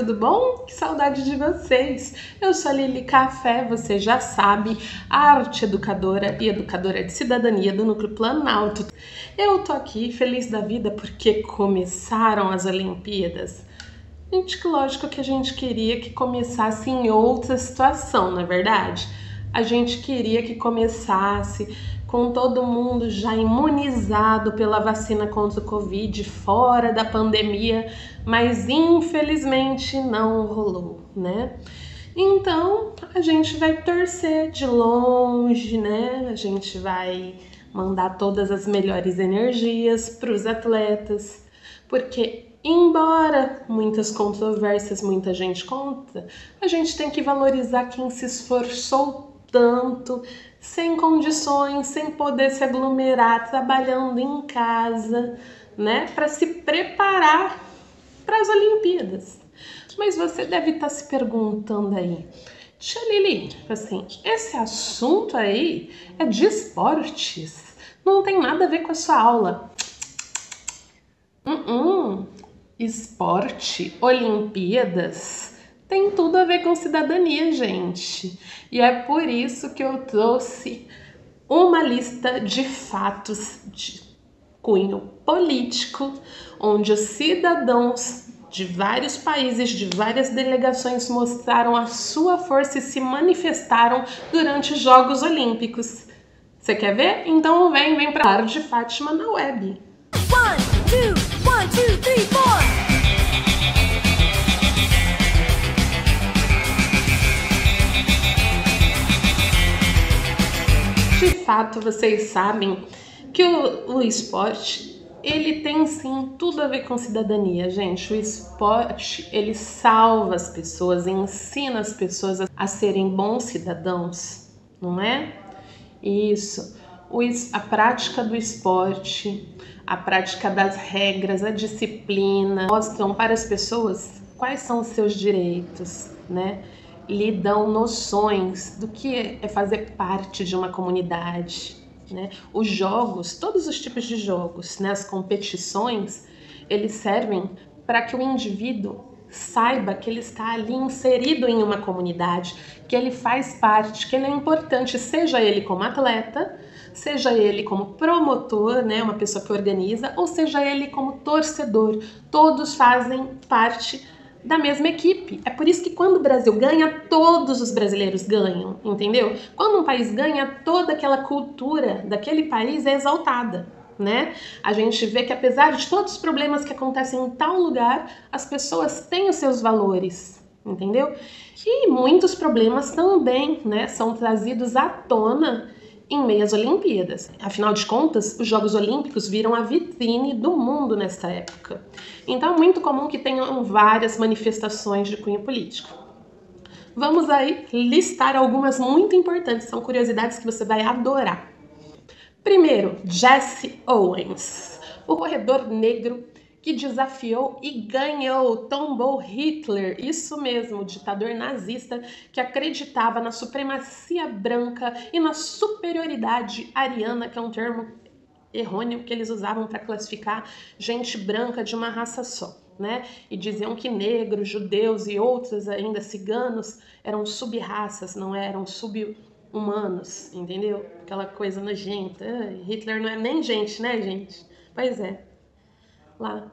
tudo bom? Que saudade de vocês! Eu sou a Lili Café, você já sabe, arte educadora e educadora de cidadania do Núcleo Planalto. Eu tô aqui feliz da vida porque começaram as Olimpíadas. Gente, que lógico que a gente queria que começasse em outra situação, não é verdade? A gente queria que começasse com todo mundo já imunizado pela vacina contra o Covid, fora da pandemia, mas infelizmente não rolou, né? Então, a gente vai torcer de longe, né? A gente vai mandar todas as melhores energias para os atletas, porque embora muitas controvérsias, muita gente contra, a gente tem que valorizar quem se esforçou tanto, sem condições, sem poder se aglomerar, trabalhando em casa, né, para se preparar para as Olimpíadas. Mas você deve estar se perguntando aí, tia Lili, assim, esse assunto aí é de esportes, não tem nada a ver com a sua aula. Esporte, Olimpíadas, tem tudo a ver com cidadania, gente. E é por isso que eu trouxe uma lista de fatos de cunho político, onde os cidadãos de vários países, de várias delegações mostraram a sua força e se manifestaram durante os Jogos Olímpicos. Você quer ver? Então vem para a de Fátima na web. 1, 2, 3, 4. De fato, vocês sabem que o esporte, ele tem sim tudo a ver com cidadania, gente. O esporte, ele salva as pessoas, ensina as pessoas a serem bons cidadãos, não é? Isso. A prática do esporte, a prática das regras, a disciplina, mostram para as pessoas quais são os seus direitos, né? Lhe dão noções do que é fazer parte de uma comunidade, né? Os jogos, todos os tipos de jogos, né? As competições, eles servem para que o indivíduo saiba que ele está ali inserido em uma comunidade, que ele faz parte, que ele é importante, seja ele como atleta, seja ele como promotor, né, uma pessoa que organiza, ou seja ele como torcedor. Todos fazem parte da mesma equipe. É por isso que quando o Brasil ganha, todos os brasileiros ganham, entendeu? Quando um país ganha, toda aquela cultura daquele país é exaltada, né? A gente vê que apesar de todos os problemas que acontecem em tal lugar, as pessoas têm os seus valores, entendeu? E muitos problemas também, né, são trazidos à tona em meio às Olimpíadas. Afinal de contas, os Jogos Olímpicos viram a vitrine do mundo nessa época. Então é muito comum que tenham várias manifestações de cunho político. Vamos aí listar algumas muito importantes, são curiosidades que você vai adorar. Primeiro, Jesse Owens, o corredor negro que desafiou e ganhou, tombou Hitler, isso mesmo, o ditador nazista que acreditava na supremacia branca e na superioridade ariana, que é um termo errôneo que eles usavam para classificar gente branca de uma raça só, né? E diziam que negros, judeus e outros ainda ciganos eram sub-raças, não eram sub-humanos, entendeu? Aquela coisa nojenta. Hitler não é nem gente, né, gente? Pois é. Lá.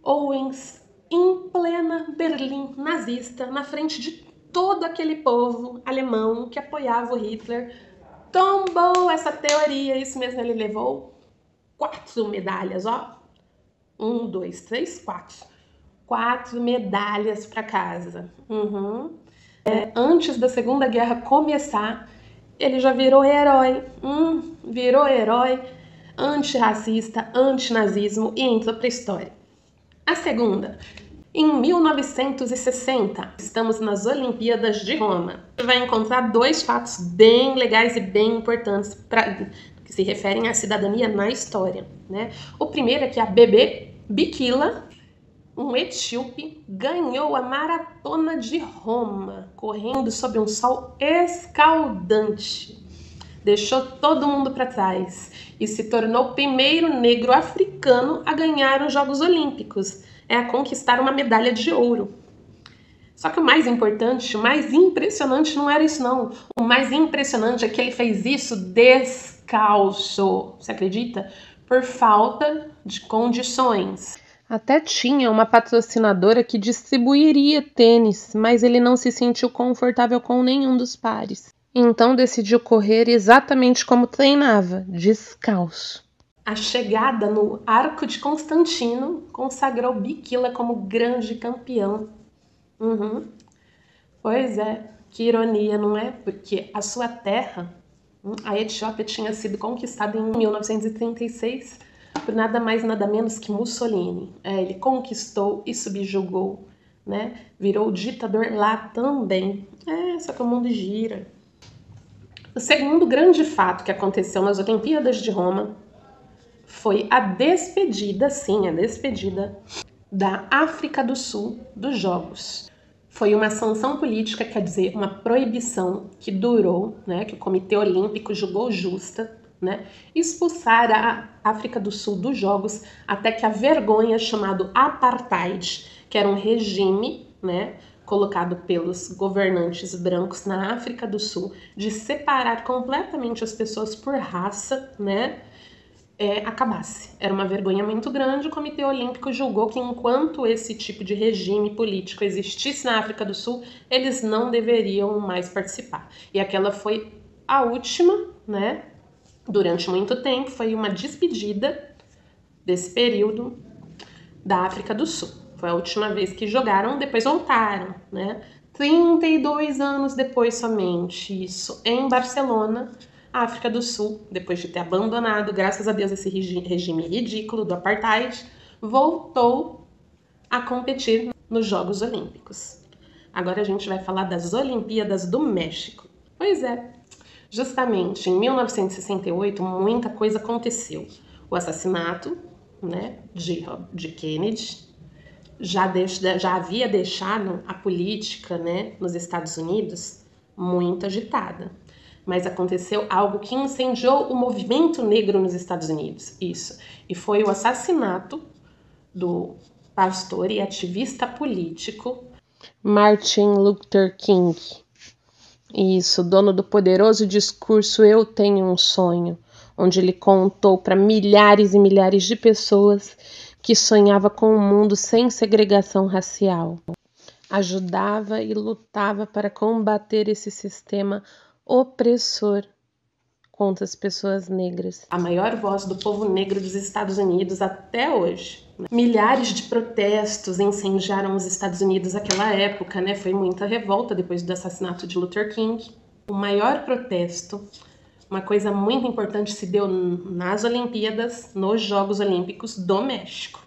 Owens, em plena Berlim nazista, na frente de todo aquele povo alemão que apoiava o Hitler, tombou essa teoria, isso mesmo, ele levou 4 medalhas, ó. 1, 2, 3, 4. 4 medalhas para casa. Antes da Segunda Guerra começar, ele já virou herói. Virou herói antirracista, antinazismo e entrou para a história. A segunda, em 1960, estamos nas Olimpíadas de Roma. Você vai encontrar 2 fatos bem legais e bem importantes que se referem à cidadania na história, né? O primeiro é que a Bebe Bikila, um etíope, ganhou a maratona de Roma, correndo sob um sol escaldante. Deixou todo mundo para trás e se tornou o primeiro negro africano a ganhar os Jogos Olímpicos, a conquistar uma medalha de ouro. Só que o mais importante, o mais impressionante não era isso não. O mais impressionante é que ele fez isso descalço. Você acredita? Por falta de condições. Até tinha uma patrocinadora que distribuiria tênis, mas ele não se sentiu confortável com nenhum dos pares. Então decidiu correr exatamente como treinava, descalço. A chegada no Arco de Constantino consagrou Bikila como grande campeão. Pois é, que ironia, não é? Porque a sua terra, a Etiópia, tinha sido conquistada em 1936 por nada mais nada menos que Mussolini. Ele conquistou e subjugou, né? Virou ditador lá também. Só que o mundo gira. O segundo grande fato que aconteceu nas Olimpíadas de Roma foi a despedida, sim, a despedida da África do Sul dos Jogos. Foi uma sanção política, quer dizer, uma proibição que durou, né, que o Comitê Olímpico julgou justa, né, expulsar a África do Sul dos Jogos até que a vergonha chamado apartheid, que era um regime, né, colocado pelos governantes brancos na África do Sul, de separar completamente as pessoas por raça, né, acabasse. Era uma vergonha muito grande. O Comitê Olímpico julgou que enquanto esse tipo de regime político existisse na África do Sul, eles não deveriam mais participar. E aquela foi a última, né? Durante muito tempo, foi uma despedida desse período da África do Sul. Foi a última vez que jogaram, depois voltaram, né? 32 anos depois somente, isso em Barcelona, a África do Sul, depois de ter abandonado, graças a Deus, esse regime ridículo do apartheid, voltou a competir nos Jogos Olímpicos. Agora a gente vai falar das Olimpíadas do México. Pois é, justamente em 1968 muita coisa aconteceu. O assassinato, né, de Kennedy já havia deixado a política, né, nos Estados Unidos muito agitada. Mas aconteceu algo que incendiou o movimento negro nos Estados Unidos. Isso. E foi o assassinato do pastor e ativista político Martin Luther King. Isso, dono do poderoso discurso Eu Tenho um Sonho, onde ele contou para milhares e milhares de pessoas que sonhava com um mundo sem segregação racial. Ajudava e lutava para combater esse sistema opressor contra as pessoas negras. A maior voz do povo negro dos Estados Unidos até hoje. Milhares de protestos incendiaram os Estados Unidos naquela época, né? Foi muita revolta depois do assassinato de Luther King. O maior protesto, uma coisa muito importante, se deu nas Olimpíadas, nos Jogos Olímpicos do México.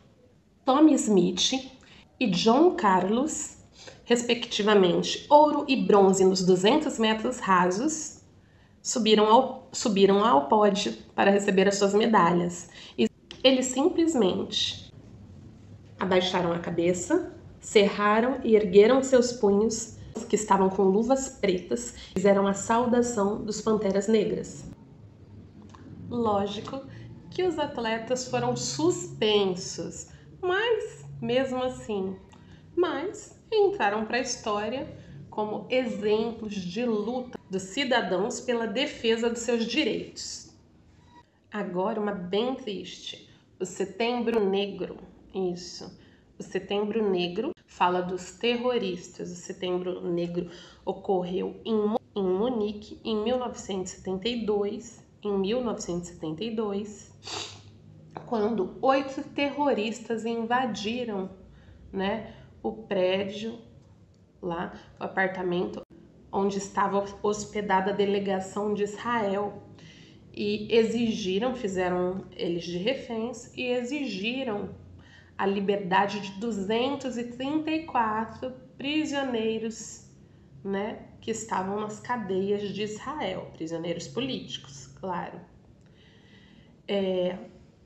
Tommie Smith e John Carlos, respectivamente, ouro e bronze nos 200 metros rasos, subiram ao pódio para receber as suas medalhas. E eles simplesmente abaixaram a cabeça, cerraram e ergueram seus punhos, que estavam com luvas pretas, fizeram a saudação dos Panteras Negras. Lógico que os atletas foram suspensos, mas mesmo assim, entraram para a história como exemplos de luta dos cidadãos pela defesa dos seus direitos. Agora, uma bem triste, o Setembro Negro. Isso, o Setembro Negro fala dos terroristas. O Setembro Negro ocorreu em Munique em 1972, quando 8 terroristas invadiram, né, o prédio lá, o apartamento onde estava hospedada a delegação de Israel, e fizeram eles de reféns e exigiram a liberdade de 234 prisioneiros, né, que estavam nas cadeias de Israel, prisioneiros políticos, claro.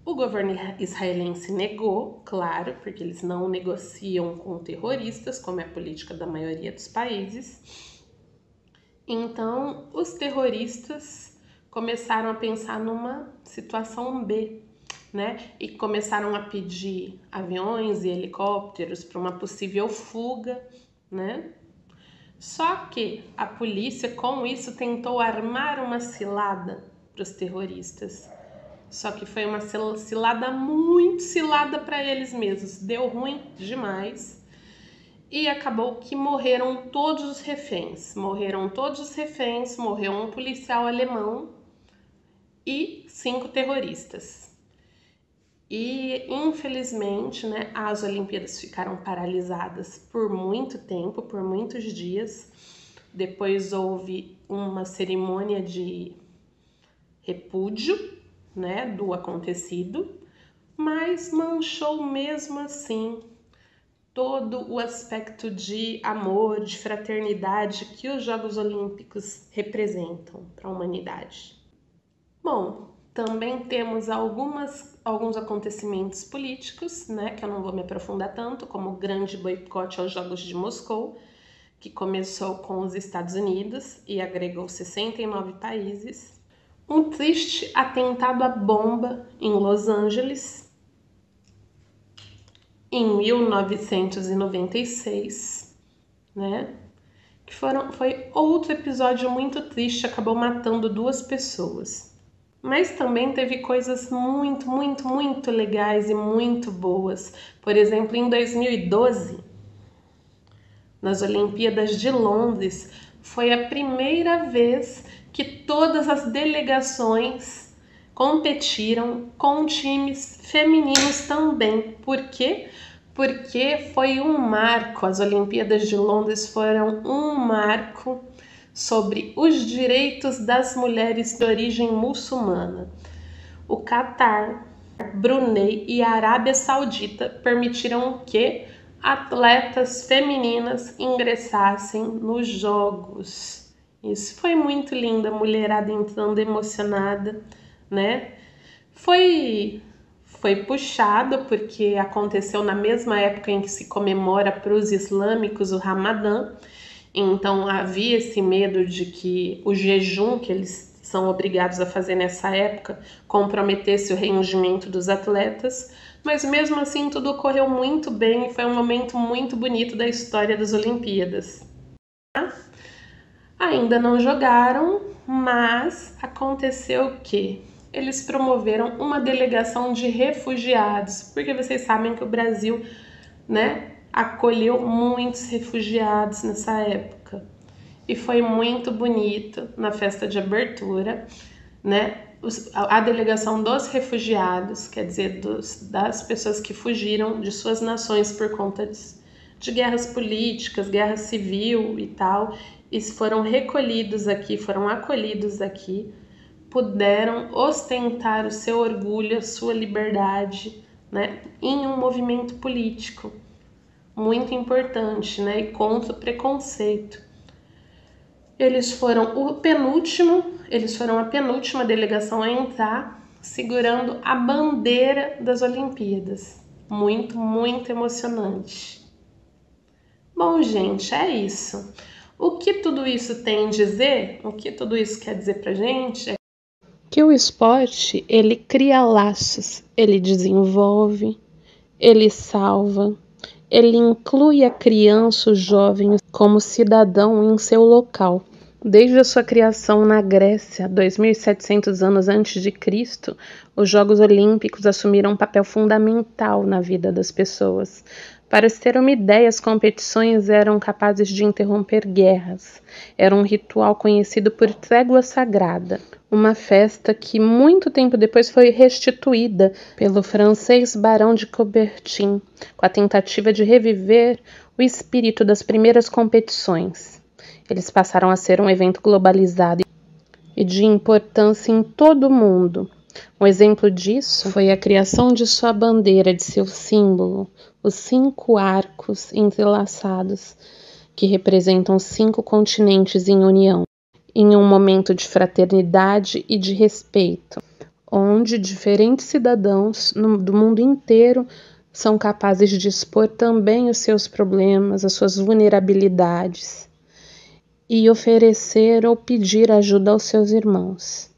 O governo israelense negou, claro, porque eles não negociam com terroristas, como é a política da maioria dos países. Então, os terroristas começaram a pensar numa situação B, né? E começaram a pedir aviões e helicópteros para uma possível fuga, né? Só que a polícia, com isso, tentou armar uma cilada para os terroristas. Só que foi uma cilada muito cilada para eles mesmos. Deu ruim demais. E acabou que morreram todos os reféns. Morreu um policial alemão e 5 terroristas. E, infelizmente, né, as Olimpíadas ficaram paralisadas por muito tempo, por muitos dias. Depois houve uma cerimônia de repúdio, né, do acontecido, mas manchou mesmo assim todo o aspecto de amor, de fraternidade que os Jogos Olímpicos representam para a humanidade. Bom, também temos alguns acontecimentos políticos, né, que eu não vou me aprofundar tanto, como o grande boicote aos Jogos de Moscou, que começou com os Estados Unidos e agregou 69 países. Um triste atentado à bomba em Los Angeles, em 1996, né? Que foi outro episódio muito triste, acabou matando 2 pessoas. Mas também teve coisas muito, muito, muito legais e muito boas. Por exemplo, em 2012, nas Olimpíadas de Londres, foi a primeira vez que todas as delegações competiram com times femininos também. Por quê? Porque foi um marco, as Olimpíadas de Londres foram um marco sobre os direitos das mulheres de origem muçulmana. O Catar, Brunei e a Arábia Saudita permitiram que atletas femininas ingressassem nos Jogos. Isso foi muito lindo, a mulherada entrando emocionada, né? Foi puxado porque aconteceu na mesma época em que se comemora para os islâmicos o Ramadã. Então havia esse medo de que o jejum que eles são obrigados a fazer nessa época comprometesse o rendimento dos atletas, mas mesmo assim tudo ocorreu muito bem e foi um momento muito bonito da história das Olimpíadas. Ainda não jogaram, mas aconteceu que eles promoveram uma delegação de refugiados, porque vocês sabem que o Brasil, né, acolheu muitos refugiados nessa época. E foi muito bonito na festa de abertura, né? A delegação dos refugiados, quer dizer, das pessoas que fugiram de suas nações por conta de guerras políticas, guerra civil e tal, e foram recolhidos aqui, foram acolhidos aqui, puderam ostentar o seu orgulho, a sua liberdade, né, em um movimento político muito importante, né, e contra o preconceito. Eles foram a penúltima delegação a entrar, segurando a bandeira das Olimpíadas. Muito, muito emocionante. Bom, gente, é isso. O que tudo isso tem a dizer? O que tudo isso quer dizer pra gente? É que o esporte, ele cria laços, ele desenvolve, ele salva, ele inclui a criança, o jovem, como cidadão em seu local. Desde a sua criação na Grécia, 2.700 anos antes de Cristo, os Jogos Olímpicos assumiram um papel fundamental na vida das pessoas. Para se ter uma ideia, as competições eram capazes de interromper guerras. Era um ritual conhecido por trégua sagrada, uma festa que muito tempo depois foi restituída pelo francês Barão de Coubertin, com a tentativa de reviver o espírito das primeiras competições. Eles passaram a ser um evento globalizado e de importância em todo o mundo. Um exemplo disso foi a criação de sua bandeira, de seu símbolo, os 5 arcos entrelaçados, que representam 5 continentes em união, em um momento de fraternidade e de respeito, onde diferentes cidadãos do mundo inteiro são capazes de expor também os seus problemas, as suas vulnerabilidades, e oferecer ou pedir ajuda aos seus irmãos.